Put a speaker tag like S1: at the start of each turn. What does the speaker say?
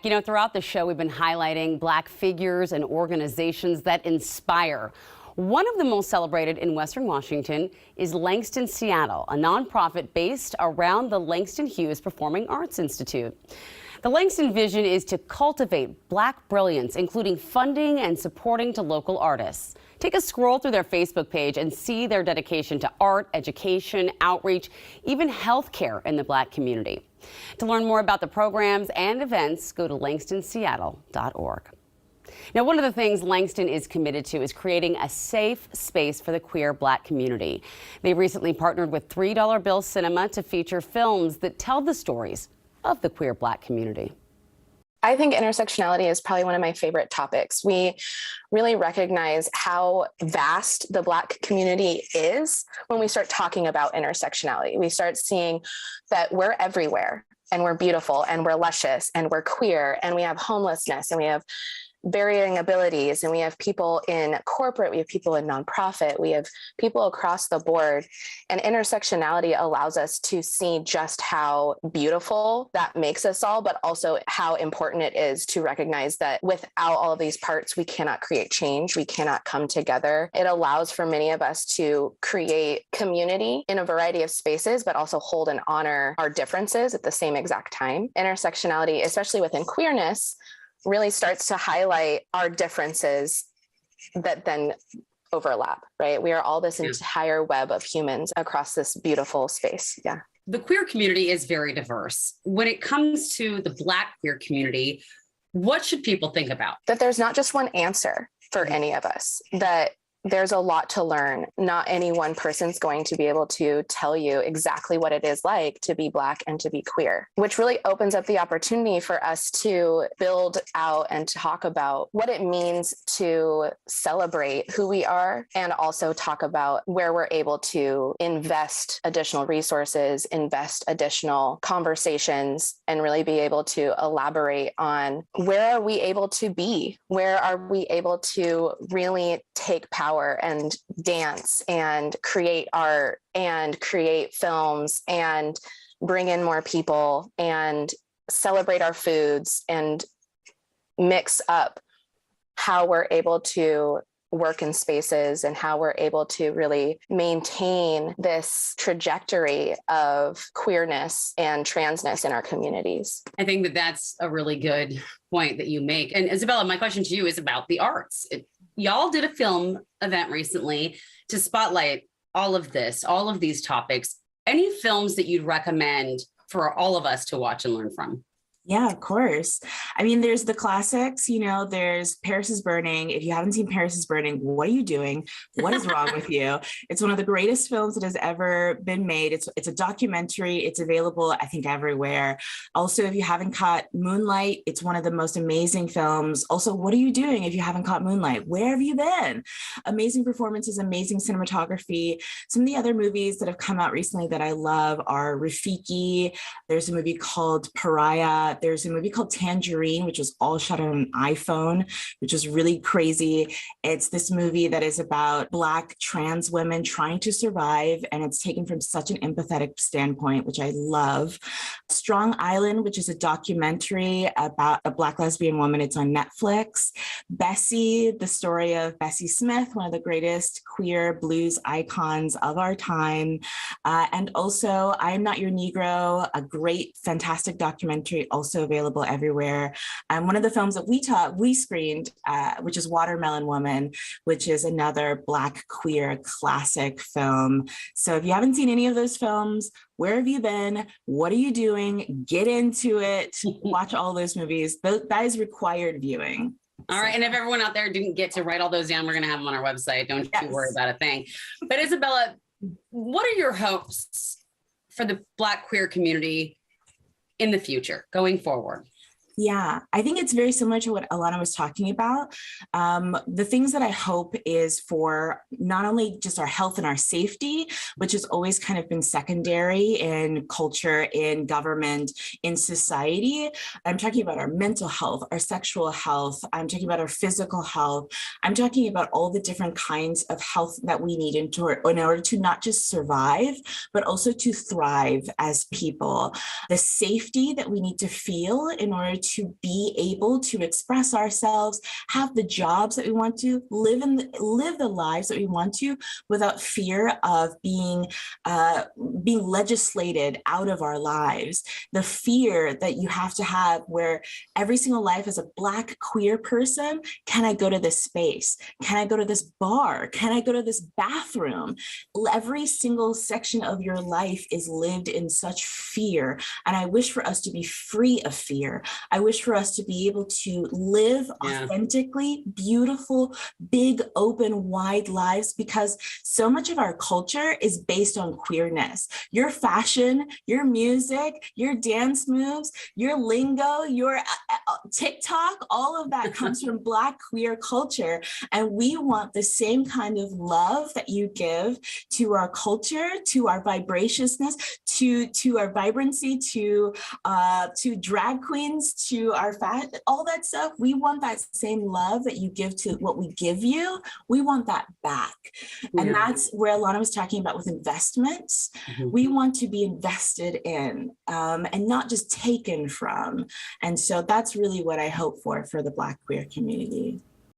S1: You know, throughout the show, we've been highlighting Black figures and organizations that inspire. One of the most celebrated in Western Washington is Langston, Seattle, a nonprofit based around the Langston Hughes Performing Arts Institute. The Langston vision is to cultivate Black brilliance, including funding and supporting to local artists. Take a scroll through their Facebook page and see their dedication to art, education, outreach, even healthcare in the Black community. To learn more about the programs and events, go to langstonsseattle.org. Now, one of the things Langston is committed to is creating a safe space for the queer Black community. They recently partnered with $3 Bill Cinema to feature films that tell the stories of the queer Black community.
S2: I think intersectionality is probably one of my favorite topics. We really recognize how vast the Black community is when we start talking about intersectionality. We start seeing that we're everywhere, and we're beautiful, and we're luscious, and we're queer, and we have homelessness, and we have varying abilities, and we have people in corporate, we have people in nonprofit, we have people across the board. And intersectionality allows us to see just how beautiful that makes us all, but also how important it is to recognize that without all of these parts, we cannot create change, we cannot come together. It allows for many of us to create community in a variety of spaces, but also hold and honor our differences at the same exact time. Intersectionality, especially within queerness, really starts to highlight our differences that then overlap, right? We are all this entire web of humans across this beautiful space. Yeah.
S3: The queer community is very diverse. When it comes to the Black queer community, what should people think about?
S2: That there's not just one answer for any of us, that there's a lot to learn. Not any one person's going to be able to tell you exactly what it is like to be Black and to be queer, which really opens up the opportunity for us to build out and talk about what it means to celebrate who we are, and also talk about where we're able to invest additional resources, invest additional conversations, and really be able to elaborate on where are we able to be? Where are we able to really take power and dance and create art and create films and bring in more people and celebrate our foods and mix up how we're able to work in spaces and how we're able to really maintain this trajectory of queerness and transness in our communities.
S3: I think that that's a really good point that you make. And Isabella, my question to you is about the arts. Y'all did a film event recently to spotlight all of this, all of these topics. Any films that you'd recommend for all of us to watch and learn from?
S4: Yeah, of course. I mean, there's the classics, there's Paris is Burning. If you haven't seen Paris is Burning, what are you doing? What is wrong with you? It's one of the greatest films that has ever been made. It's a documentary. It's available, I think, everywhere. Also, if you haven't caught Moonlight, it's one of the most amazing films. Also, what are you doing if you haven't caught Moonlight? Where have you been? Amazing performances, amazing cinematography. Some of the other movies that have come out recently that I love are Rafiki. There's a movie called Pariah. There's a movie called Tangerine, which was all shot on an iPhone, which was really crazy. It's this movie that is about Black trans women trying to survive, and it's taken from such an empathetic standpoint, which I love. Strong Island, which is a documentary about a Black lesbian woman. It's on Netflix. Bessie, the story of Bessie Smith, one of the greatest queer blues icons of our time. And also I Am Not Your Negro, a great, fantastic documentary, also available everywhere. And one of the films that we screened, which is Watermelon Woman, which is another Black queer classic film. So if you haven't seen any of those films, where have you been? What are you doing? Get into it. Watch all those movies. That is required viewing.
S3: All right. And if everyone out there didn't get to write all those down, we're going to have them on our website. Don't you worry about a thing. But Isabella, what are your hopes for the Black queer community in the future, going forward?
S4: Yeah, I think it's very similar to what Alanna was talking about. The things that I hope is for not only just our health and our safety, which has always kind of been secondary in culture, in government, in society. I'm talking about our mental health, our sexual health. I'm talking about our physical health. I'm talking about all the different kinds of health that we need in order to not just survive, but also to thrive as people. The safety that we need to feel in order to be able to express ourselves, have the jobs that we want to, live the lives that we want to, without fear of being legislated out of our lives. The fear that you have to have where every single life as a Black queer person, can I go to this space? Can I go to this bar? Can I go to this bathroom? Every single section of your life is lived in such fear. And I wish for us to be free of fear. I wish for us to be able to live authentically, beautiful, big, open, wide lives, because so much of our culture is based on queerness. Your fashion, your music, your dance moves, your lingo, your TikTok, all of that comes from Black queer culture. And we want the same kind of love that you give to our culture, to our vibraciousness, to our vibrancy, to drag queens, to our all that stuff. We want that same love that you give to what we give you. We want that back. And that's where Alanna was talking about with investments. We want to be invested in and not just taken from. And so that's really what I hope for the Black queer community.